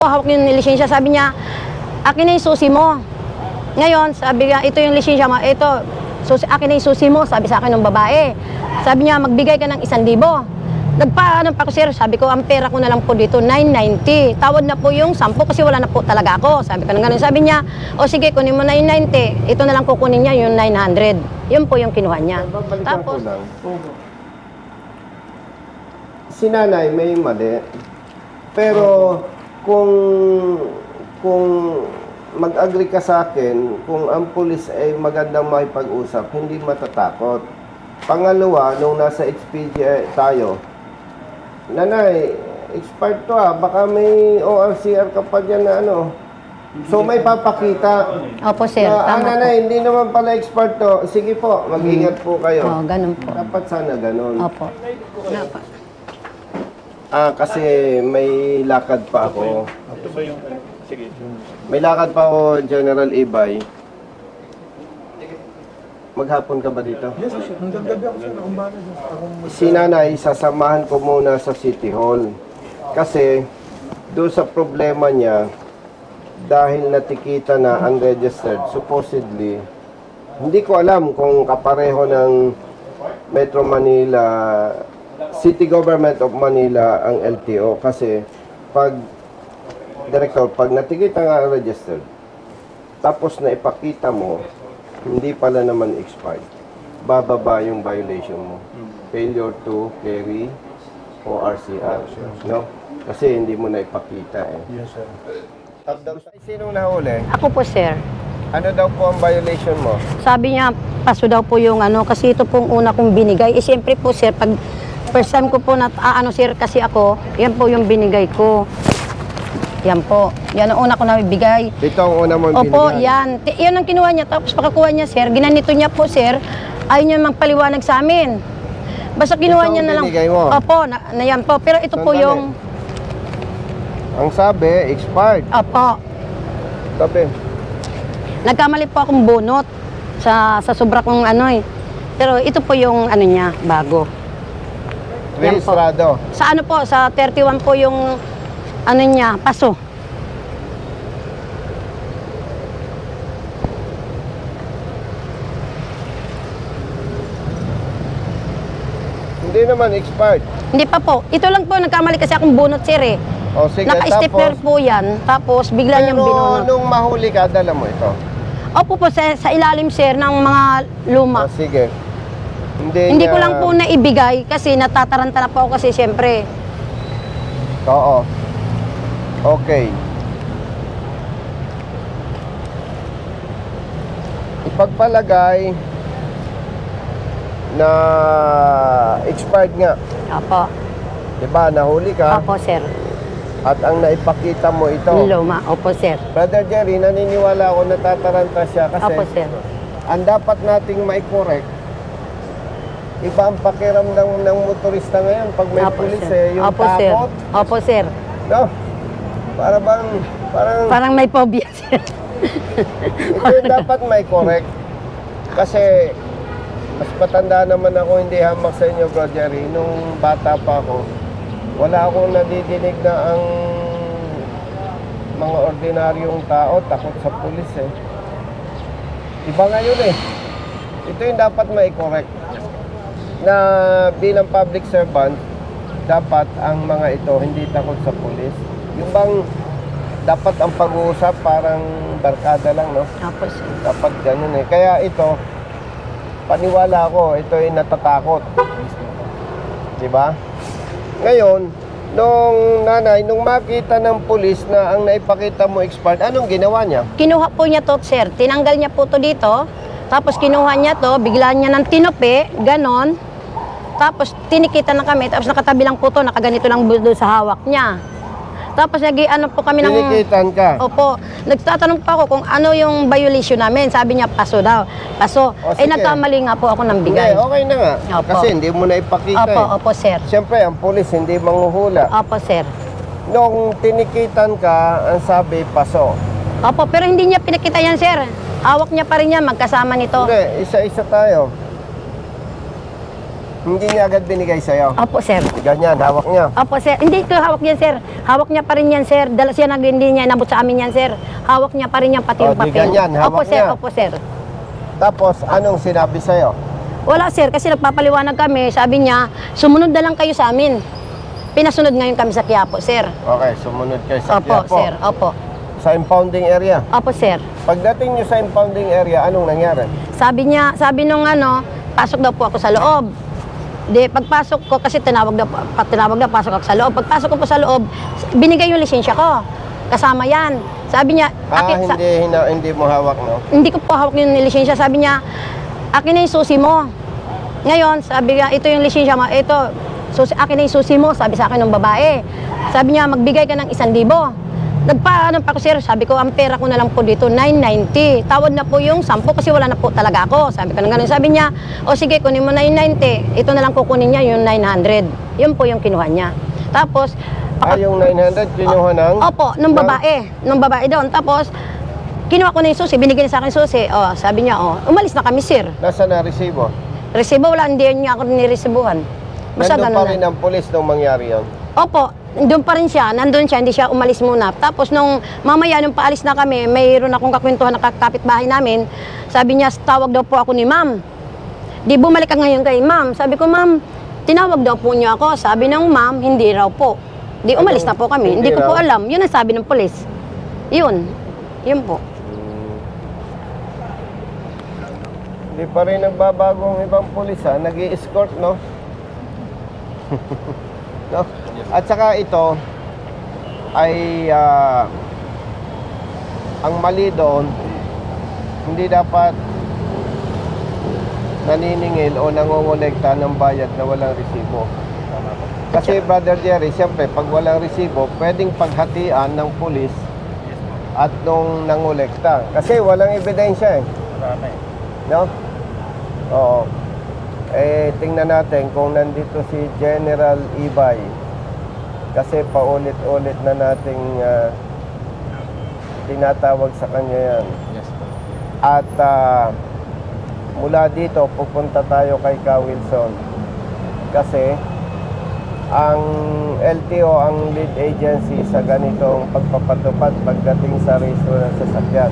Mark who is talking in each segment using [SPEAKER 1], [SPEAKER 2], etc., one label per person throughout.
[SPEAKER 1] Hawak yung lisensya, sabi niya, akin na yung susi mo. Ngayon, sabi niya, ito yung lisensya mo, ito, akin na yung susi mo, sabi sa akin ng babae. Sabi niya, magbigay ka ng 1,000. Nagpaano pa ako, sir, sabi ko, ang pera ko na lang po dito, 990. Tawad na po yung 10 kasi wala na po talaga ako. Sabi ko na gano'n. Sabi niya, o sige, kunin mo na yung 90. Ito na lang kukunin niya, yung 900. Yun po yung kinuha niya.
[SPEAKER 2] Tapos, si nanay may mali. Pero, kung mag-agree ka sa akin, kung ang pulis ay magandang makipag-usap, hindi matatakot. Pangalawa, nung nasa HPG tayo, nanay, expired to baka may ORCR ka pa dyan na ano. So may papakita.
[SPEAKER 1] Opo, sir.
[SPEAKER 2] Na, nanay, hindi naman pala expired to. Sige po, mag-ingat po kayo.
[SPEAKER 1] Oo, ganun po.
[SPEAKER 2] Dapat sana ganun.
[SPEAKER 1] Opo.
[SPEAKER 2] Kasi may lakad pa ako.
[SPEAKER 3] Ito ba yung... Sige.
[SPEAKER 2] May lakad pa ako, General Ibay. Maghapon ka ba dito?
[SPEAKER 3] Yes, sir. Hanggang gabi ako, sir.
[SPEAKER 2] Si nanay, sasamahan ko muna sa City Hall. Kasi, doon sa problema niya, dahil natikita na unregistered, supposedly, hindi ko alam kung kapareho ng Metro Manila, City Government of Manila ang LTO. Kasi, pag natikita nga registered, tapos na ipakita mo, hindi pala naman expired, bababa yung violation mo. Failure to carry ORCR. No? Kasi hindi mo na ipakita eh.
[SPEAKER 3] Yes, sir.
[SPEAKER 2] Sinong nahuli?
[SPEAKER 1] Ako po, sir.
[SPEAKER 2] Ano daw po ang violation mo?
[SPEAKER 1] Sabi niya, paso daw po yung ano, kasi ito pong una kong binigay. Eh, siyempre po, sir, pag first time ko po na, sir, kasi ako, yan po yung binigay ko. Yan po. Yan ang una ko na ibigay.
[SPEAKER 2] Ito ang una mo binigay?
[SPEAKER 1] Opo, yan. Yan ang kinuha niya. Tapos pagkakuha niya, sir, ginanito niya po, sir, ayaw niya magpaliwanag sa amin. Basta kinuha
[SPEAKER 2] Ito
[SPEAKER 1] niya
[SPEAKER 2] ang
[SPEAKER 1] na lang.
[SPEAKER 2] binigay mo?
[SPEAKER 1] Opo, na yan po. Pero ito po
[SPEAKER 2] Sandali.
[SPEAKER 1] yung...
[SPEAKER 2] Ang sabi, expired.
[SPEAKER 1] Opo.
[SPEAKER 2] Sabi.
[SPEAKER 1] Nagkamali po akong bunot sa sobra kong ano eh. Pero ito po yung ano niya, bago. Yan po.
[SPEAKER 2] Rehistrado.
[SPEAKER 1] Sa ano po, sa 31 po yung ano niya, paso.
[SPEAKER 2] Hindi naman expired.
[SPEAKER 1] Hindi pa po. Ito lang po, nagkamali kasi akong bunot, sir eh.
[SPEAKER 2] O sige,
[SPEAKER 1] Naka-stepper po yan, tapos bigla niyang binunot.
[SPEAKER 2] Pero nung mahuli ka, dala mo ito.
[SPEAKER 1] Opo po, sa ilalim, sir, ng mga luma.
[SPEAKER 2] O sige.
[SPEAKER 1] Hindi ko lang po naibigay kasi natataranta na po ako kasi siyempre.
[SPEAKER 2] Oo. Okay. Ipagpalagay na expired nga.
[SPEAKER 1] Opo.
[SPEAKER 2] Diba, nahuli ka
[SPEAKER 1] Opo, sir.
[SPEAKER 2] at ang naipakita mo ito.
[SPEAKER 1] Luma. Opo, sir.
[SPEAKER 2] Brother Jerry, naniniwala ako natataranta siya kasi
[SPEAKER 1] Opo, sir.
[SPEAKER 2] ang dapat nating mai-correct, iba ang pakiramdam ng motorista ngayon pag may
[SPEAKER 1] Opo,
[SPEAKER 2] pulis
[SPEAKER 1] sir.
[SPEAKER 2] yung
[SPEAKER 1] Opo, sir.
[SPEAKER 2] takot.
[SPEAKER 1] Opo, sir.
[SPEAKER 2] No? Parang
[SPEAKER 1] Parang may phobia, sir.
[SPEAKER 2] ito yung dapat mai-correct. Kasi mas patanda naman ako, hindi hamak sa inyo, Bro Jerry. Nung bata pa ako, wala akong nadidinig na ang mga ordinaryong tao takot sa pulis eh. Iba ngayon eh. Ito yung dapat mai-correct. Na bilang public servant, dapat ang mga ito hindi takot sa pulis. Yung bang dapat ang pag-uusap parang barkada lang, no?
[SPEAKER 1] Opo, sir.
[SPEAKER 2] Dapat ganun eh. Kaya ito, paniwala ko, ito ay natatakot. Diba? Ngayon, nung nanay, nung makita ng pulis na ang naipakita mo expired, anong ginawa niya?
[SPEAKER 1] Kinuha po niya to, sir. Tinanggal niya po to dito. Tapos kinuha niya to, bigla niya ng tinupi, ganon. Tapos tinikita na kami, tapos nakatabi lang po to, nakaganito lang doon sa hawak niya. Tapos ano po kami ng...
[SPEAKER 2] Tinikitan ka?
[SPEAKER 1] Opo. Nagtatanong pa ako kung ano yung violation namin. Sabi niya, paso daw. Paso.
[SPEAKER 2] O,
[SPEAKER 1] Eh,
[SPEAKER 2] sige.
[SPEAKER 1] nagkamali nga po ako ng
[SPEAKER 2] Hindi,
[SPEAKER 1] bigay.
[SPEAKER 2] okay na nga.
[SPEAKER 1] Opo.
[SPEAKER 2] Kasi hindi mo na ipakita
[SPEAKER 1] Opo,
[SPEAKER 2] eh.
[SPEAKER 1] opo, sir.
[SPEAKER 2] Siyempre, ang pulis hindi manghuhula.
[SPEAKER 1] Opo, sir.
[SPEAKER 2] Nung tinikitan ka, ang sabi, paso.
[SPEAKER 1] Opo, pero hindi niya pinakita yan, sir. Hawak niya pa rin yan, magkasama nito.
[SPEAKER 2] Hindi, isa-isa tayo. Hindi niya agad binigay sa'yo.
[SPEAKER 1] Opo, sir.
[SPEAKER 2] Ganyan, hawak niya.
[SPEAKER 1] Opo, sir. Hindi ko hawak yan, sir. Hawak niya pa rin yan, sir. Dala siya hindi niya inabot sa amin yan, sir. Hawak niya pa rin yan, pati
[SPEAKER 2] Oh,
[SPEAKER 1] yung
[SPEAKER 2] di
[SPEAKER 1] papel.
[SPEAKER 2] ganyan, hawak
[SPEAKER 1] Opo, sir.
[SPEAKER 2] niya.
[SPEAKER 1] Opo, sir.
[SPEAKER 2] Tapos, anong sinabi sa'yo?
[SPEAKER 1] Wala, sir. Kasi nagpapaliwanag kami. Sabi niya, sumunod na lang kayo sa amin. Pinasunod ngayon kami sa Quiapo, sir.
[SPEAKER 2] Okay, sumunod kayo sa
[SPEAKER 1] Opo,
[SPEAKER 2] Quiapo.
[SPEAKER 1] sir. Opo.
[SPEAKER 2] Sa impounding area.
[SPEAKER 1] Opo, sir.
[SPEAKER 2] Pagdating nyo sa impounding area, anong nangyari?
[SPEAKER 1] Sabi nung pasok daw po ako sa loob. Di, pagpasok ko, kasi tinawag daw, pasok ako sa loob. Pagpasok ko po sa loob, binigay yung lisensya ko. Kasama yan. Sabi niya,
[SPEAKER 2] Hindi mo hawak, no?
[SPEAKER 1] hindi ko po hawak yung lisensya. Sabi niya, akin na yung susi mo. Ngayon, sabi niya, ito yung lisensya mo. Ito, akin na yung susi mo, sabi sa akin ng babae. Sabi niya, magbigay ka ng 1,000. Nagpaano pa ako, sir, sabi ko, ang pera ko na lang po dito, 990. Tawad na po yung 10 kasi wala na po talaga ako. Sabi ko na ganun. Sabi niya, o sige, kunin mo na yung 90. Ito na lang kukunin niya, yung 900. Yun po yung kinuha niya. Tapos,
[SPEAKER 2] Yung 900, kinuha ng?
[SPEAKER 1] opo, nung babae doon. Tapos, kinuha ko na yung susi, binigyan niya sa akin yung susi. O, sabi niya, umalis na kami, sir.
[SPEAKER 2] Nasa na resibo?
[SPEAKER 1] Resibo, wala, hindi niya ako niresibuhan. Basta
[SPEAKER 2] Nandun
[SPEAKER 1] ganun
[SPEAKER 2] pa rin
[SPEAKER 1] na.
[SPEAKER 2] ang pulis nung mangyari yun?
[SPEAKER 1] Opo, doon pa rin siya, nandun siya, hindi siya umalis muna. Tapos nung mamaya, nung paalis na kami, mayroon akong kakwentuhan ng kapitbahay namin. Sabi niya, tawag daw po ako ni ma'am. Di bumalik ka ngayon kay ma'am. Sabi ko, ma'am, tinawag daw po niya ako. Sabi ng ma'am, hindi raw po. Di umalis na po kami. Hindi ko po alam. Yun ang sabi ng pulis. Yun po.
[SPEAKER 2] Hindi pa rin nagbabago ang ibang pulis, ha? Nag-i-escort, no? No? At saka ito ay ang mali doon, hindi dapat naniningil o nangongolekta ng bayad na walang resibo. Kasi Brother Jerry, siyempre pag walang resibo, pwedeng paghatian ng pulis at nung nangolekta. Kasi walang ebidensya, eh. No? Oo. Tingnan natin kung nandito si General Ibay. Kasi paulit-ulit na nating tinatawag sa kanya yan.
[SPEAKER 3] Yes, po.
[SPEAKER 2] At mula dito, pupunta tayo kay Ka Wilson. Kasi ang LTO ang lead agency sa ganitong pagpapatupad pagdating sa rehistro ng sasakyan.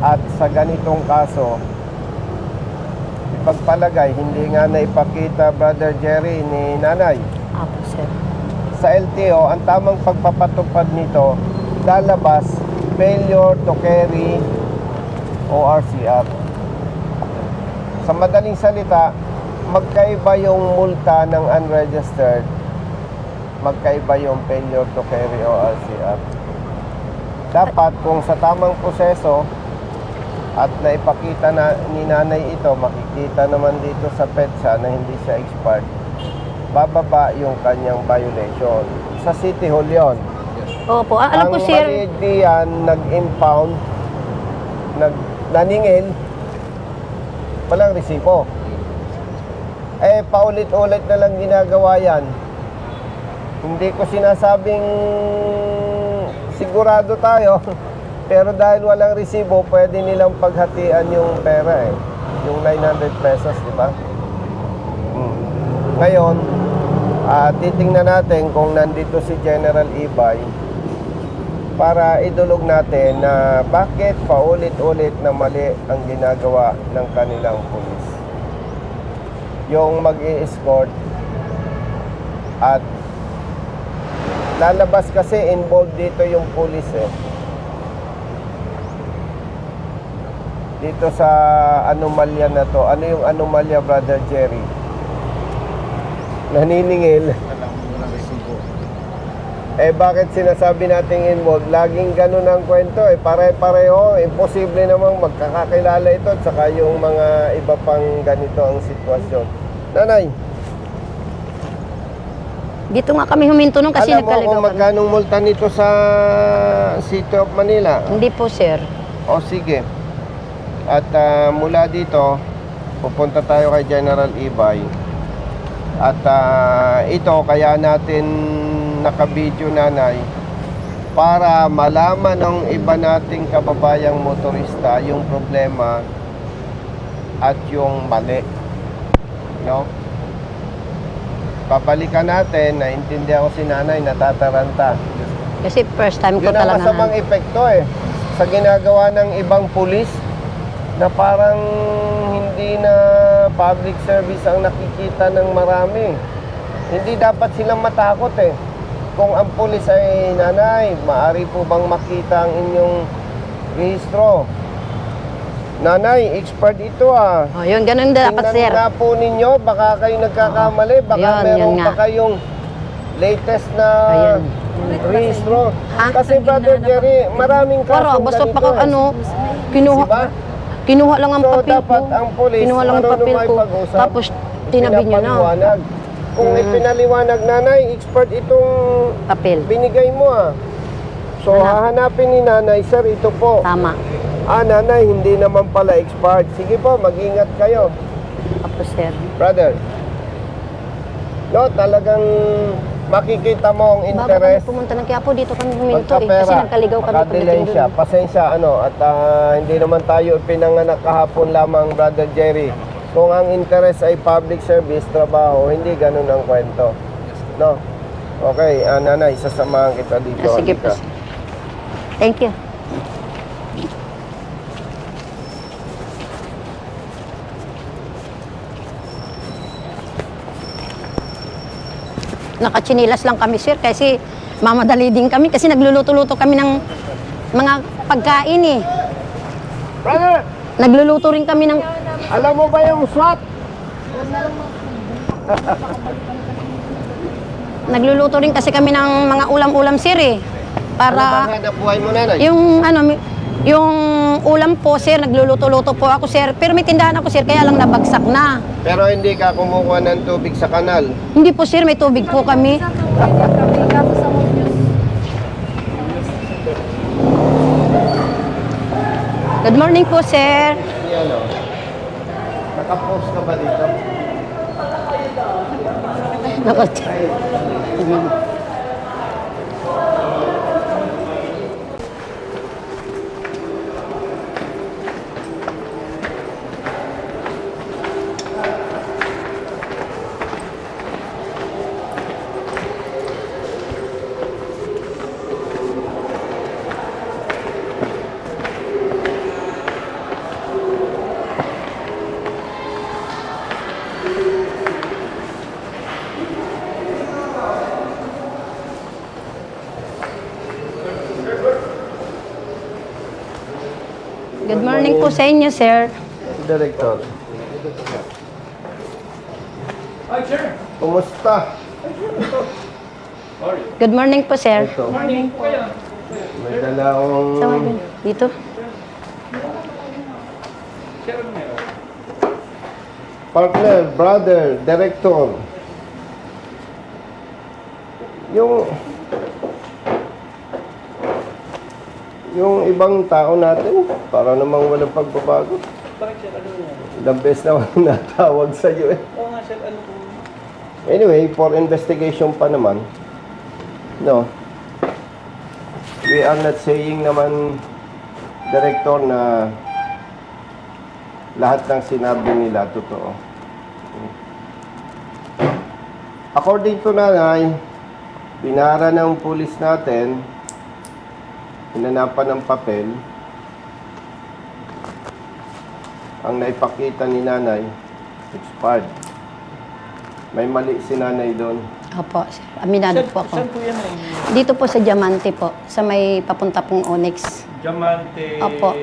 [SPEAKER 2] At sa ganitong kaso, ipagpalagay, hindi nga naipakita, Brother Jerry, ni Nanay.
[SPEAKER 1] Opo, sir.
[SPEAKER 2] Sa LTO, ang tamang pagpapatupad nito, lalabas, failure to carry ORCR. Sa madaling salita, magkaiba yung multa ng unregistered, magkaiba yung failure to carry ORCR. Dapat kung sa tamang proseso at naipakita na ni Nanay ito, makikita naman dito sa PEDSA na hindi siya expired, bababa yung kanyang violation. Sa City Hall yun.
[SPEAKER 1] Opo, alam ko,
[SPEAKER 2] Ang
[SPEAKER 1] sir.
[SPEAKER 2] maliit diyan, nag-impound, naningil, walang resibo. Paulit-ulit na lang ginagawa yan. Hindi ko sinasabing sigurado tayo, pero dahil walang resibo, pwede nilang paghatian yung pera, yung 900 pesos, di ba? Ngayon, titingnan natin kung nandito si General Ibay para idulog natin na bakit paulit-ulit na mali ang ginagawa ng kanilang pulis. Yung mag-i-escort at lalabas kasi involved dito yung pulis, dito sa anomalya na to. Ano yung anomalya, Brother Jerry? Naniningil.
[SPEAKER 3] Walang resibo.
[SPEAKER 2] Bakit sinasabi nating involved? Laging ganun ang kwento, pare-pareho. Imposible namang magkakakilala ito at saka yung mga iba pang ganito ang sitwasyon. Nanay,
[SPEAKER 1] Dito nga kami huminto nung kasi
[SPEAKER 2] alam mo
[SPEAKER 1] nagkaligaw
[SPEAKER 2] kung
[SPEAKER 1] kami.
[SPEAKER 2] magkanong multa nito sa City of Manila?
[SPEAKER 1] Hindi po, sir.
[SPEAKER 2] O sige. At mula dito, pupunta tayo kay General Ibay. At ito, kaya natin nakabidyo, Nanay, para malaman ng iba nating kababayang motorista yung problema at yung mali. No? Papalikan natin, naintindihan ko si nanay, natataranta.
[SPEAKER 1] Kasi first time ko
[SPEAKER 2] Yun ang
[SPEAKER 1] talaga.
[SPEAKER 2] masamang epekto sa ginagawa ng ibang pulis na parang hindi na public service ang nakikita ng marami. Hindi dapat silang matakot Kung ang pulis ay nanay, maaari po bang makita ang inyong rehistro? Nanay, expert ito
[SPEAKER 1] Oh, yun, ganun dapat, sir.
[SPEAKER 2] Tingnan nga po ninyo, baka kayo nagkakamali, baka
[SPEAKER 1] Ayun,
[SPEAKER 2] meron
[SPEAKER 1] yun nga.
[SPEAKER 2] pa kayong latest na
[SPEAKER 1] Ayun.
[SPEAKER 2] rehistro.
[SPEAKER 1] Ha?
[SPEAKER 2] Kasi Brother Jerry, maraming
[SPEAKER 1] Para,
[SPEAKER 2] kasong
[SPEAKER 1] basta
[SPEAKER 2] ganito
[SPEAKER 1] pa kinuha.
[SPEAKER 2] Diba?
[SPEAKER 1] Kinuha lang ang
[SPEAKER 2] So,
[SPEAKER 1] papel
[SPEAKER 2] dapat
[SPEAKER 1] ko.
[SPEAKER 2] ang pulis,
[SPEAKER 1] Kinuha lang ang
[SPEAKER 2] ano
[SPEAKER 1] papel ko.
[SPEAKER 2] lumay-pag-usap,
[SPEAKER 1] Tapos, tinabi niyo na.
[SPEAKER 2] Pinapaliwanag. Kung ipinaliwanag, nanay, expert itong
[SPEAKER 1] Papel.
[SPEAKER 2] binigay mo So, hahanapin ni nanay, sir, ito po.
[SPEAKER 1] Tama.
[SPEAKER 2] Nanay, hindi naman pala expert. Sige po, mag-ingat kayo.
[SPEAKER 1] Tapos, sir.
[SPEAKER 2] Brother. No, talagang makikita mo ang
[SPEAKER 1] Bago kami
[SPEAKER 2] interest.
[SPEAKER 1] pumunta ng Quiapo, dito kami huminto Kasi
[SPEAKER 2] Pagkapera,
[SPEAKER 1] nagkaligaw kami
[SPEAKER 2] makadelay
[SPEAKER 1] pagdating
[SPEAKER 2] siya.
[SPEAKER 1] doon.
[SPEAKER 2] Pasensya, at hindi naman tayo pinanganak kahapon lamang, Brother Jerry. Kung ang interest ay public service, trabaho, hindi ganun ang kwento. No? Okay, nanay, sasamahan kita dito.
[SPEAKER 1] Sige po,
[SPEAKER 2] Halika.
[SPEAKER 1] sir. Thank you. Nakachinilas lang kami, sir, kasi mamadali din kami kasi nagluluto-luto kami ng mga pagkain
[SPEAKER 2] Brother,
[SPEAKER 1] Nagluluto rin kami ng
[SPEAKER 2] alam mo ba yung SWAT?
[SPEAKER 1] nagluluto rin kasi kami ng mga ulam-ulam, sir,
[SPEAKER 2] Ano
[SPEAKER 1] para
[SPEAKER 2] bang hanap buhay mo, nanay?
[SPEAKER 1] yung ulam po, sir, nagluluto-luto po ako, sir. Pero may tindahan ako, sir, kaya lang nabagsak na.
[SPEAKER 2] Pero hindi ka kumukuha ng tubig sa kanal.
[SPEAKER 1] Hindi po, sir, may tubig po kami. Good morning po, sir.
[SPEAKER 2] Yan o. Nakapost ka ba dito?
[SPEAKER 1] Good morning po sa inyo, sir.
[SPEAKER 2] Director.
[SPEAKER 3] Hi, sir.
[SPEAKER 2] Kumusta?
[SPEAKER 3] Sorry.
[SPEAKER 1] Good morning po, sir.
[SPEAKER 2] Ito.
[SPEAKER 3] Morning po kayo.
[SPEAKER 2] May dala akong
[SPEAKER 1] Sama dito.
[SPEAKER 3] Sir, ano meron?
[SPEAKER 2] partner, brother, director. Yung ibang tao natin, para namang walang pagbabago.
[SPEAKER 3] Bakit, sir? Ano meron?
[SPEAKER 2] Ilang beses naman natawag sa iyo
[SPEAKER 3] Oo nga, sir. Ano po?
[SPEAKER 2] Anyway, for investigation pa naman. No. We are not saying naman, Director, na lahat ng sinabi nila totoo. According to nanay, pinara ng pulis natin, hinanapan ng papel, ang naipakita ni nanay, expired. May mali si nanay doon.
[SPEAKER 1] Opo, sir. Aminado po ako.
[SPEAKER 3] Saan po yan eh?
[SPEAKER 1] Dito po sa Diamante po, sa may papunta pong Onyx.
[SPEAKER 3] Diamante.
[SPEAKER 1] Opo.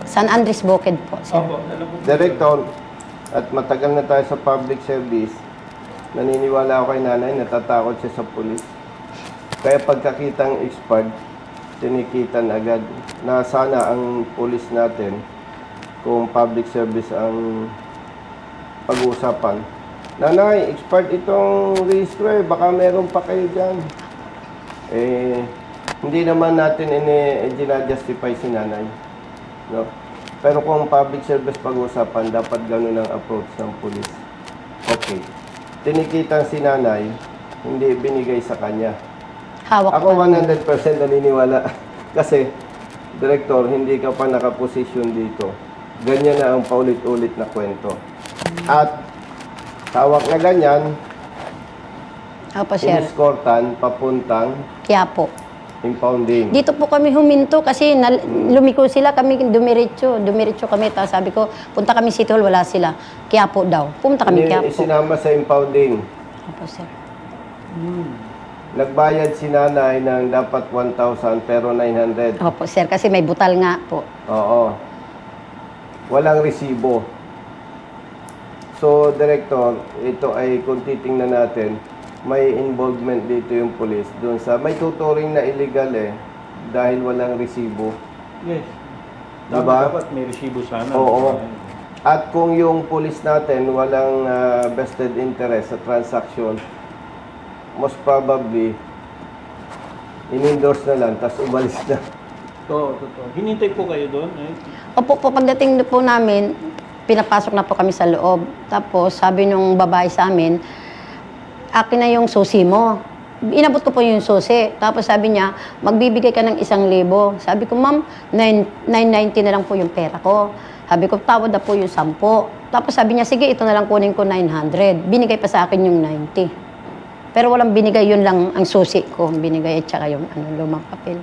[SPEAKER 1] San Andres Bukid po, sir.
[SPEAKER 3] Opo. Alam po.
[SPEAKER 2] Director, at matagal na tayo sa public service, naniniwala ako kay nanay, natatakot siya sa pulis. Kaya pagkakitang expired, tinikitan agad na sana ang pulis natin, kung public service ang pag-uusapan, nanay, expired itong registro baka meron pa kayo dyan. Hindi naman natin ginajustify si nanay. No? Pero kung public service pag-uusapan, dapat ganun ang approach ng pulis. Okay. Tinikitan si nanay, hindi binigay sa kanya.
[SPEAKER 1] Hawak
[SPEAKER 2] Ako
[SPEAKER 1] pa.
[SPEAKER 2] 100% naniniwala. Kasi, Director, hindi ka pa nakaposisyon dito. Ganyan na ang paulit-ulit na kwento. At hawak na ganyan,
[SPEAKER 1] Opo, sir.
[SPEAKER 2] iniskortan, papuntang
[SPEAKER 1] Kaya po.
[SPEAKER 2] impounding.
[SPEAKER 1] Dito po kami huminto kasi lumiko sila, kami dumiretso kami. Tapos sabi ko, punta kami City Hall, wala sila. Kaya po daw. Pumunta kami kaya po.
[SPEAKER 2] Isinama sa impounding.
[SPEAKER 1] Opo, sir.
[SPEAKER 2] Nagbayad si nanay ng dapat 1,000 pero 900.
[SPEAKER 1] Opo, sir. Kasi may butal nga po.
[SPEAKER 2] Oo. Walang resibo. So, Director, ito ay kung titingnan natin, may involvement dito yung police doon sa may tuturing na illegal dahil walang resibo.
[SPEAKER 3] Yes.
[SPEAKER 2] Diba?
[SPEAKER 3] Dapat may resibo sana.
[SPEAKER 2] Oo. At kung yung police natin walang vested interest sa transaction, most probably in-endorse na lang tapos umalis na.
[SPEAKER 3] Totoo. Hinintay po kayo doon.
[SPEAKER 1] Opo, po, pagdating po namin, pinapasok na po kami sa loob. Tapos, sabi nung babae sa amin, akin na yung susi mo. Inabot ko po yung susi. Tapos sabi niya, magbibigay ka ng 1,000. Sabi ko, ma'am, 990 na lang po yung pera ko. Sabi ko, tawad na po yung 10. Tapos sabi niya, sige, ito na lang kunin ko 900. Binigay pa sa akin yung 90. Pero walang binigay, yun lang ang susi ko. Binigay at saka yung lumang papel.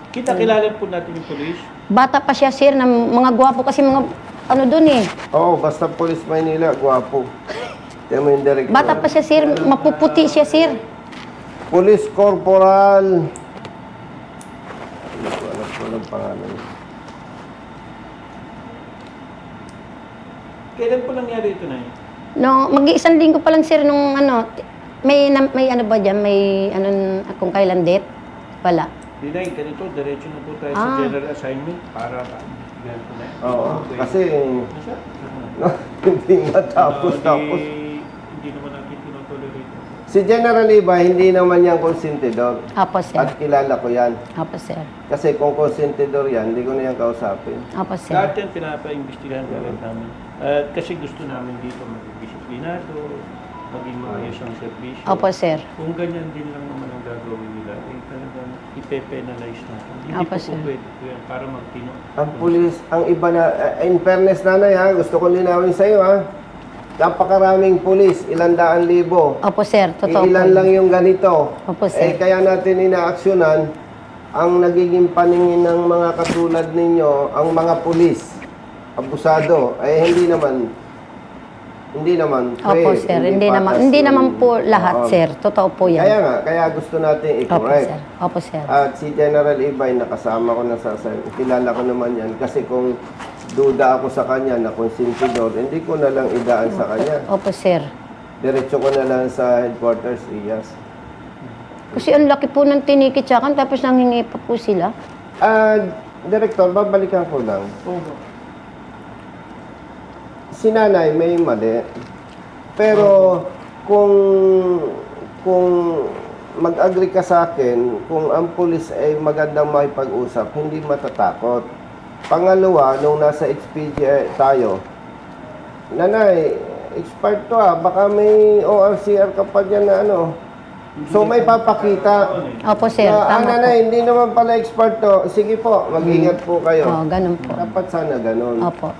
[SPEAKER 3] Kilala po natin yung police.
[SPEAKER 1] Bata pa siya, sir, na mga gwapo kasi mga doon eh.
[SPEAKER 2] Oo, basta police Maynila, gwapo. Tiyan mo yung Director.
[SPEAKER 1] Bata pa siya, sir. Mapuputi siya, sir.
[SPEAKER 2] Police Corporal. Hindi ko alam kung anong pangalan.
[SPEAKER 3] Kailan po nangyari ito na yun?
[SPEAKER 1] No, mag-iisang linggo pa lang, sir, nung may ano ba dyan, may kung kailan date? Wala.
[SPEAKER 3] Dinay, ganito, diretso na po tayo sa general assignment para ganito na yun.
[SPEAKER 2] Oo, kasi
[SPEAKER 3] Nasa?
[SPEAKER 2] hindi matapos.
[SPEAKER 3] Hindi naman natin tinotolerate.
[SPEAKER 2] Si General Iba, hindi naman yan konsentidor.
[SPEAKER 1] Apo, sir.
[SPEAKER 2] At kilala ko yan.
[SPEAKER 1] Apo, sir.
[SPEAKER 2] Kasi kung konsentidor yan, hindi ko na yan kausapin.
[SPEAKER 1] Apo, sir.
[SPEAKER 3] Lahat yan pinapa-imbestigahan talaga namin. At kasi gusto namin dito maging disiplinado, maging maayos ang serbisyo.
[SPEAKER 1] Apo, sir.
[SPEAKER 3] Kung ganyan din lang naman ang gagawin nila, talagang ipe-penalize natin. Hindi
[SPEAKER 1] Apo,
[SPEAKER 3] po
[SPEAKER 1] sir.
[SPEAKER 3] pwede po yan para magtino.
[SPEAKER 2] Ang pulis, ang iba na, in fairness nanay ha, gusto ko linawin sa'yo ha. Napakaraming pulis, 100,000.
[SPEAKER 1] Opo, sir. Totoo
[SPEAKER 2] Ilan
[SPEAKER 1] po.
[SPEAKER 2] lang yung ganito.
[SPEAKER 1] Opo, sir.
[SPEAKER 2] Kaya natin inaaksyonan ang nagiging paningin ng mga katulad ninyo, ang mga pulis, abusado, hindi naman.
[SPEAKER 1] Opo, sir. Hindi naman po lahat, sir. Totoo po yan.
[SPEAKER 2] Kaya gusto natin
[SPEAKER 1] Opo,
[SPEAKER 2] i-correct.
[SPEAKER 1] sir. Opo, sir.
[SPEAKER 2] At si General Ibay, nakasama ko na kilala ko naman yan. Kasi kung duda ako sa kanya na konsentidor, hindi ko na lang idaan sa kanya.
[SPEAKER 1] Opo, sir.
[SPEAKER 2] Diretso ko na lang sa headquarters, Iyas.
[SPEAKER 1] Kasi ang laki po ng tinikitsakan, tapos nanghingi pa po sila.
[SPEAKER 2] Director, babalikan ko lang.
[SPEAKER 3] Oo.
[SPEAKER 2] Si nanay may mali. Pero kung mag-agree ka sa akin, kung ang pulis ay magandang makipag-usap, hindi matatakot. Pangalawa, nung nasa HPG tayo, nanay, expired to baka may ORCR ka pa dyan na So may papakita.
[SPEAKER 1] Opo, sir.
[SPEAKER 2] Na,
[SPEAKER 1] Tama po.
[SPEAKER 2] nanay, hindi naman pala expired to. Sige po, mag-ingat po kayo.
[SPEAKER 1] Oo, ganun po.
[SPEAKER 2] Dapat sana ganun.
[SPEAKER 1] Opo.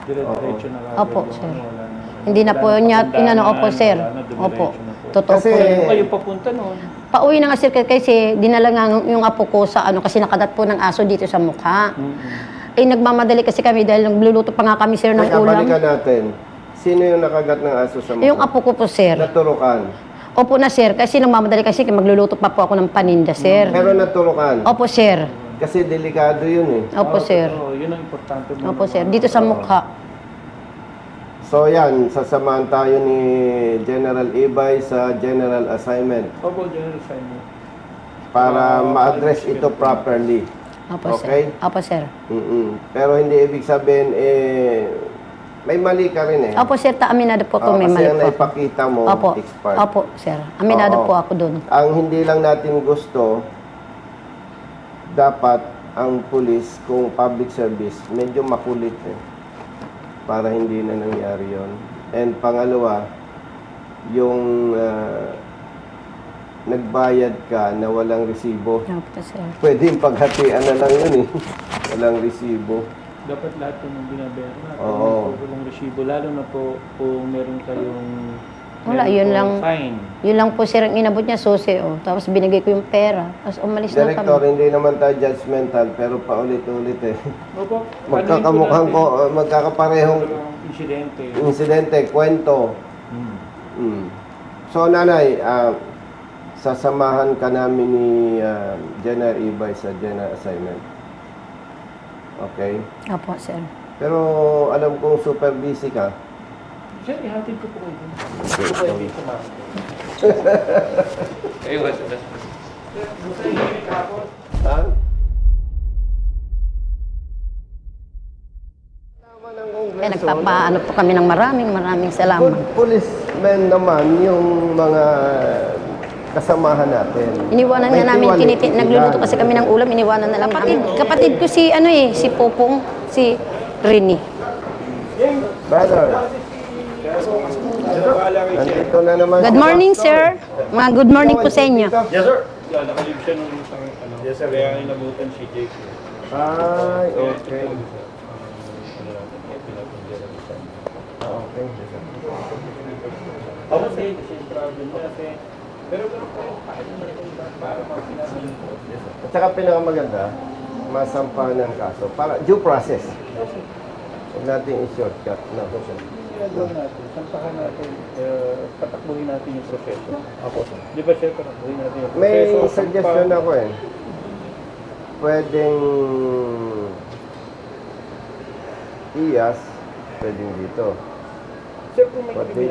[SPEAKER 3] Diretso na kagad
[SPEAKER 1] Opo,
[SPEAKER 3] yung
[SPEAKER 1] sir.
[SPEAKER 3] wala na.
[SPEAKER 1] Hindi na po niya, opo, sir.
[SPEAKER 3] Wala na, dumiretso
[SPEAKER 1] Opo.
[SPEAKER 3] na po.
[SPEAKER 1] Totoo
[SPEAKER 2] Kasi-
[SPEAKER 1] po.
[SPEAKER 3] Saan
[SPEAKER 1] yun.
[SPEAKER 3] kayo papunta noon?
[SPEAKER 1] Pauwi na nga, sir, kasi dinala nga yung apo ko sa kasi nakadat po ng aso dito sa mukha. Nagmamadali kasi kami dahil nagluluto pa nga kami, sir, ng
[SPEAKER 2] Teka,
[SPEAKER 1] ulam.
[SPEAKER 2] balikan natin. Sino yung nakagat ng aso sa mukha?
[SPEAKER 1] Yung apo ko po, sir.
[SPEAKER 2] Naturukan.
[SPEAKER 1] Opo na, sir, kasi nagmamadali kasi magluluto pa po ako ng paninda, sir.
[SPEAKER 2] Pero naturukan.
[SPEAKER 1] Opo, sir.
[SPEAKER 2] Kasi delikado yun
[SPEAKER 1] Opo, sir.
[SPEAKER 3] Oo, yun ang importante mo.
[SPEAKER 1] Opo, sir. Dito sa mukha.
[SPEAKER 2] So yan, sasamahan tayo ni General Ibay sa General Assignment
[SPEAKER 3] Opo, General Simon.
[SPEAKER 2] para ma-address ito properly.
[SPEAKER 1] Opo,
[SPEAKER 2] Okay.
[SPEAKER 1] sir. Opo, sir.
[SPEAKER 2] Pero hindi ibig sabihin, may mali ka rin
[SPEAKER 1] Opo, sir, aminado po ako, may
[SPEAKER 2] kasi
[SPEAKER 1] mali
[SPEAKER 2] ang
[SPEAKER 1] po.
[SPEAKER 2] naipakita mo,
[SPEAKER 1] Opo.
[SPEAKER 2] expired.
[SPEAKER 1] Opo, sir. Aminado
[SPEAKER 2] Oo.
[SPEAKER 1] po ako doon.
[SPEAKER 2] Ang hindi lang natin gusto, dapat ang pulis, kung public service, medyo makulit para hindi na nangyari yon. And pangalawa, yung nagbayad ka na walang resibo.
[SPEAKER 1] Opo, sir.
[SPEAKER 2] Pwede yung paghatian na lang yun walang resibo.
[SPEAKER 3] Dapat lahat po ng binabayaran natin.
[SPEAKER 2] Oo.
[SPEAKER 3] Walang resibo. Lalo na po kung meron kayong
[SPEAKER 1] Wala,
[SPEAKER 3] Meron
[SPEAKER 1] yun
[SPEAKER 3] po
[SPEAKER 1] lang.
[SPEAKER 3] Fine.
[SPEAKER 1] Yun lang po sir ang inabot niya, susi. Oh. Tapos binigay ko yung pera. Tapos umalis na
[SPEAKER 2] Director,
[SPEAKER 1] kami.
[SPEAKER 2] hindi naman tayo judgmental, pero paulit-ulit eh.
[SPEAKER 3] Opo.
[SPEAKER 2] Magkakamukhang ko, magkakaparehong
[SPEAKER 3] Insidente.
[SPEAKER 2] insidente, kwento. Mm. So nanay, sasamahan ka namin ni Jenna Ibay sa Jenna assignment. Okay?
[SPEAKER 1] Opo, sir.
[SPEAKER 2] Pero alam kong super busy ka.
[SPEAKER 3] Sir, ihatid ko po kayo. Ito po yung dito, ma'am. Kayo ba sila? Sir, buta yung kahapon.
[SPEAKER 2] Ha? Tama ng Kongreso.
[SPEAKER 1] Kaya nagpapaano po kami ng maraming salamat.
[SPEAKER 2] Good policemen naman yung mga kasamahan natin.
[SPEAKER 1] Iniwanan
[SPEAKER 2] May
[SPEAKER 1] nga namin,
[SPEAKER 2] tiwali-
[SPEAKER 1] nagluluto kasi kami ng ulam, iniwanan na lang. Kapatid ko si, si Popong, si Rini.
[SPEAKER 2] Brother, nandito na naman.
[SPEAKER 1] Good
[SPEAKER 2] si
[SPEAKER 1] morning,
[SPEAKER 2] Pastor.
[SPEAKER 1] sir. Mga good morning po sa inyo.
[SPEAKER 3] Yes, sir. Nakalib siya nung isang ano. Yes, sir. Kaya inabutan si Jake.
[SPEAKER 2] Ay, okay. Okay.
[SPEAKER 3] Ako kasi problem na kasi pero po para mapinasin po.
[SPEAKER 2] At saka pinakamaganda, masampahan ng kaso. Para due process. Huwag natin i-shortcut. No.
[SPEAKER 3] Ginagawa natin, sampahan natin, patakbuhin natin yung proseso. Ako, di ba sir, patakbuhin natin yung proseso.
[SPEAKER 2] May suggestion ako eh. Pwedeng IAS, pwedeng dito.
[SPEAKER 3] Sir, kung may
[SPEAKER 2] What do you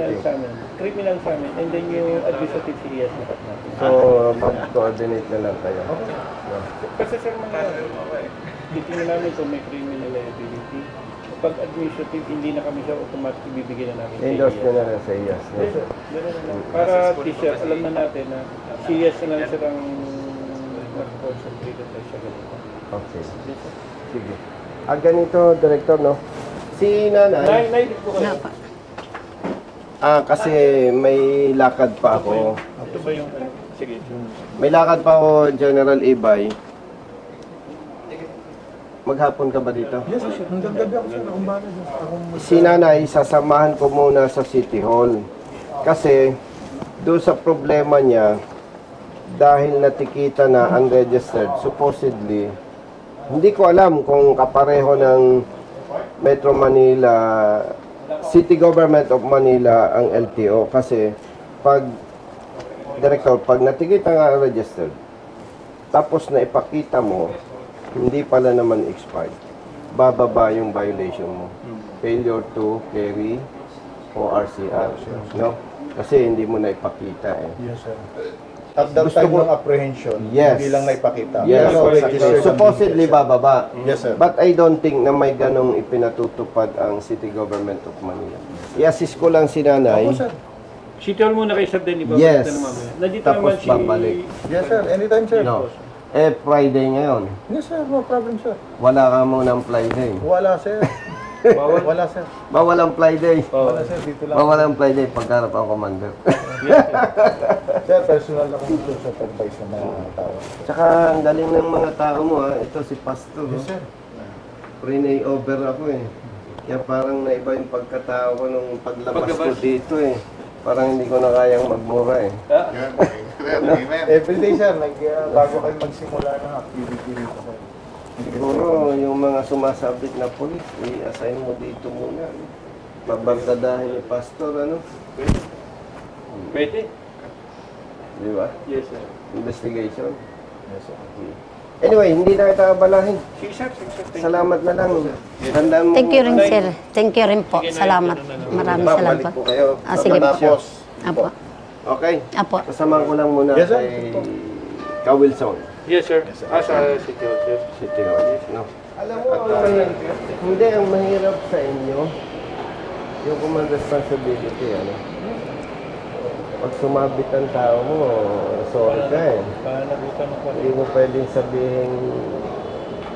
[SPEAKER 3] criminal
[SPEAKER 2] think?
[SPEAKER 3] sa amin, and then yung administrative CS na natin.
[SPEAKER 2] So, mag-coordinate na lang kayo. No.
[SPEAKER 3] Kasi sir, mga titingnan namin kung may criminal liability. Pag administrative, hindi na kami siya automatic ibibigay na namin
[SPEAKER 2] Endorse nyo na lang sa IAS. No?
[SPEAKER 3] Yes, sir. Ganun na lang. Para teacher, alam na natin na CS na lang silang mag-concentrate tayo sa ganito.
[SPEAKER 2] Okay.
[SPEAKER 3] Yes, sir.
[SPEAKER 2] Sige. Ganito, Director, no? Si Nanay,
[SPEAKER 3] Nailip ko kayo.
[SPEAKER 1] Napa.
[SPEAKER 2] kasi may lakad pa ako.
[SPEAKER 3] Ito ba yung sige.
[SPEAKER 2] May lakad pa ako, General Ibay. Maghapon ka ba dito?
[SPEAKER 4] Yes, sir. Hanggang gabi ako, sir. Akong bahala dyan.
[SPEAKER 2] Si Nanay, sasamahan ko muna sa City Hall. Kasi, doon sa problema niya, dahil natikita na unregistered, supposedly, hindi ko alam kung kapareho ng Metro Manila, City Government of Manila ang LTO. Kasi, Director, pag natikita nga registered, tapos na ipakita mo, hindi pala naman expired, bababa yung violation mo. Failure to carry o RCR. No? Kasi hindi mo na ipakita eh.
[SPEAKER 4] Yes, sir. At that
[SPEAKER 2] Gusto
[SPEAKER 4] time
[SPEAKER 2] ko-
[SPEAKER 4] ng apprehension,
[SPEAKER 2] Yes.
[SPEAKER 4] hindi lang naipakita.
[SPEAKER 2] Yes,
[SPEAKER 4] Pero registered
[SPEAKER 2] supposedly
[SPEAKER 4] ang-
[SPEAKER 2] bababa.
[SPEAKER 4] Yes, sir.
[SPEAKER 2] But I don't think na may ganong ipinatutupad ang City Government of Manila. I-assist ko lang si Nanay.
[SPEAKER 4] Opo, sir.
[SPEAKER 3] City Hall muna kay Sir Denny.
[SPEAKER 2] Yes.
[SPEAKER 3] Nandito
[SPEAKER 2] Tapos
[SPEAKER 3] naman si...
[SPEAKER 2] babalik.
[SPEAKER 4] Yes, sir. Anytime, sir.
[SPEAKER 2] No. Friday ngayon.
[SPEAKER 4] Yes, sir. No problem, sir.
[SPEAKER 2] Wala ka munang Friday.
[SPEAKER 4] Wala, sir.
[SPEAKER 3] Bawal.
[SPEAKER 4] Wala, sir.
[SPEAKER 2] Bawal ang Friday.
[SPEAKER 4] Wala, sir. Dito lang.
[SPEAKER 2] Bawal ang Friday pagkarap ang commander.
[SPEAKER 4] Sir, personal ako dito sa advice ng mga tao.
[SPEAKER 2] Tsaka ang galing ng mga tao mo ha. Ito si Pastor.
[SPEAKER 4] Yes, sir.
[SPEAKER 2] Pre-nay over ako eh. Kaya parang naiba yung pagkatao ko nung paglabas ko dito eh. Parang hindi ko na kayang magmura eh.
[SPEAKER 4] Everyday, sir. Bago kayo magsimula ng activity dito, sir.
[SPEAKER 2] Siguro yung mga sumasabit na polis, i-assign mo dito muna. Babagdadahin ni Pastor, ano?
[SPEAKER 3] Pwede?
[SPEAKER 2] Di ba?
[SPEAKER 3] Yes, sir.
[SPEAKER 2] Investigation.
[SPEAKER 4] Yes, sir.
[SPEAKER 2] Anyway, hindi na kita abalahin.
[SPEAKER 3] Sige, sir. Sige, sir. Thank you.
[SPEAKER 2] Salamat na lang. Tandaan mo.
[SPEAKER 1] Thank you rin, sir. Thank you rin po. Salamat. Maraming salamat
[SPEAKER 2] Babalik
[SPEAKER 1] po.
[SPEAKER 2] po kayo.
[SPEAKER 1] Sige po.
[SPEAKER 2] Tapos,
[SPEAKER 1] Apo.
[SPEAKER 2] okay.
[SPEAKER 1] Apo.
[SPEAKER 2] Kasama ko lang muna
[SPEAKER 4] Yes, sir.
[SPEAKER 2] kay Ka-Wilson.
[SPEAKER 3] Yes, sir. Sa City Hall, sir.
[SPEAKER 2] City Hall. No? Alam mo, hindi, ang mahirap sa inyo, yung command responsibility, ano? Pag sumabit ang tao mo, sorry ka eh.
[SPEAKER 3] Panagutan ako.
[SPEAKER 2] Hindi mo pwedeng sabihin,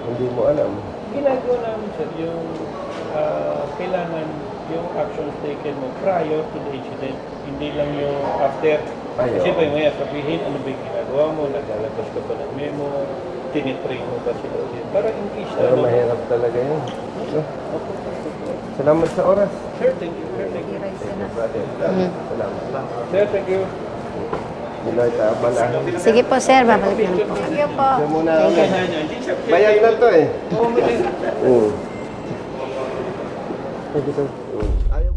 [SPEAKER 2] hindi mo alam.
[SPEAKER 3] Ginagawa namin, sir, yung kailangan yung actions taken mo prior to the incident. Hindi lang yung after.
[SPEAKER 2] Ay,
[SPEAKER 3] Kasi
[SPEAKER 2] oo.
[SPEAKER 3] maya sabihin, ano ba yung ginagawa mo? Naglalabas ka ba ng memo? Tinitrain mo ba sila ulit? Para in case na,
[SPEAKER 2] Pero mahirap talaga yun. No? Salamat sa oras.
[SPEAKER 3] Sir, thank you. Sir, thank you.
[SPEAKER 2] brother. Salamat.
[SPEAKER 3] Sir, thank you.
[SPEAKER 2] Niloy, tabala.
[SPEAKER 1] Sige po, sir. Babalik na lang po.
[SPEAKER 5] Sige po.
[SPEAKER 2] Siya muna kami. Bayag na to eh.
[SPEAKER 4] Thank you, sir.
[SPEAKER 2] Ayaw.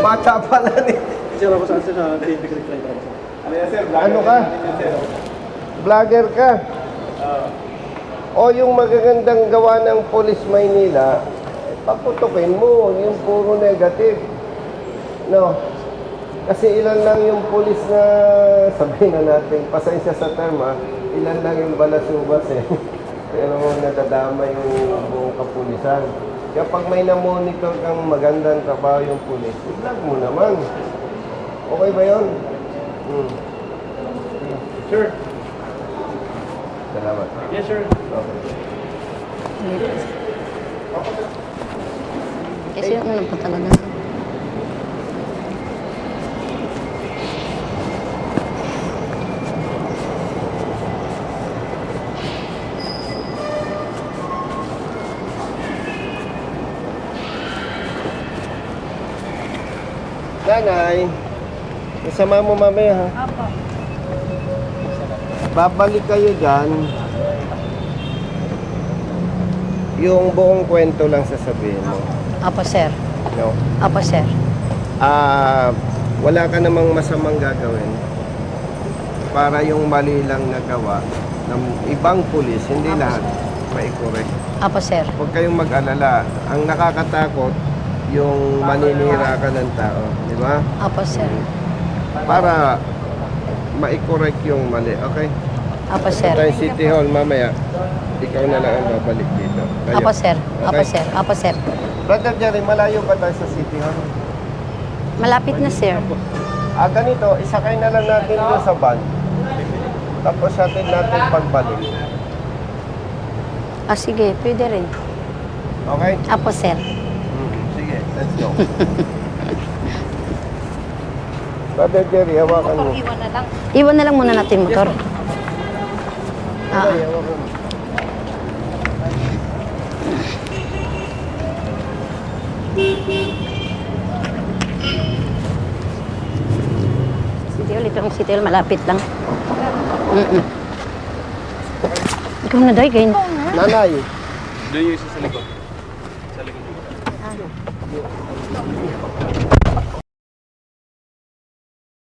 [SPEAKER 2] Bata pala ni.
[SPEAKER 4] Sir, ako saan sa TV Reply.
[SPEAKER 2] Ano ka? Vlogger ka? O yung magagandang gawa ng Police Maynila, paputukin mo, yung puro negative. No? Kasi ilan lang yung police na, sabihin na natin, pasensya sa term ha, ilan lang yung balasubas eh. Pero nadadama yung buong kapulisan. Kaya pag may na-monitor kang magandang trabaho yung pulis, i-vlog mo naman. Okay ba yun?
[SPEAKER 3] Sir.
[SPEAKER 2] Salamat.
[SPEAKER 3] Yes, sir.
[SPEAKER 2] Okay.
[SPEAKER 1] Kasi yung unang punta na.
[SPEAKER 2] Nanay, kasama mo mamaya ha.
[SPEAKER 5] Opo.
[SPEAKER 2] Babalik kayo dyan. Yung buong kwento lang sasabihin mo.
[SPEAKER 1] Apo, sir.
[SPEAKER 2] No?
[SPEAKER 1] Apo, sir.
[SPEAKER 2] Wala ka namang masamang gagawin para yung mali lang nagawa ng ibang pulis, hindi lahat, mai-correct.
[SPEAKER 1] Apo, sir.
[SPEAKER 2] Huwag kayong mag-alala. Ang nakakatakot, yung maninira ka ng tao. Di ba?
[SPEAKER 1] Apo, sir.
[SPEAKER 2] Para ma-correct yung mali. Okay?
[SPEAKER 1] Apo,
[SPEAKER 2] Sa
[SPEAKER 1] sir.
[SPEAKER 2] tayong City Hall mamaya, ikaw na lang ang babalik dito. Kayo.
[SPEAKER 1] Apo, sir. Apo,
[SPEAKER 2] Okay?
[SPEAKER 1] sir. Apo, sir.
[SPEAKER 2] Brother Jerry, malayo ba tayo sa City Hall?
[SPEAKER 1] Malapit na, sir.
[SPEAKER 2] Ganito, isakay na lang natin doon sa van. Tapos natin pagbalik.
[SPEAKER 1] Sige. Pwede rin.
[SPEAKER 2] Okay?
[SPEAKER 1] Apo, sir.
[SPEAKER 2] Sige, let's go. Brother Jerry, hawakan mo.
[SPEAKER 5] Iwan na lang.
[SPEAKER 1] Iwan na lang muna natin motor.
[SPEAKER 2] Okay, hawakan mo.
[SPEAKER 1] City Hall. Ito ang City Hall. Malapit lang. Ikaw na, Day. Ganyan.
[SPEAKER 2] Nanay,
[SPEAKER 3] Doon yung isa sa likod. Sa likod.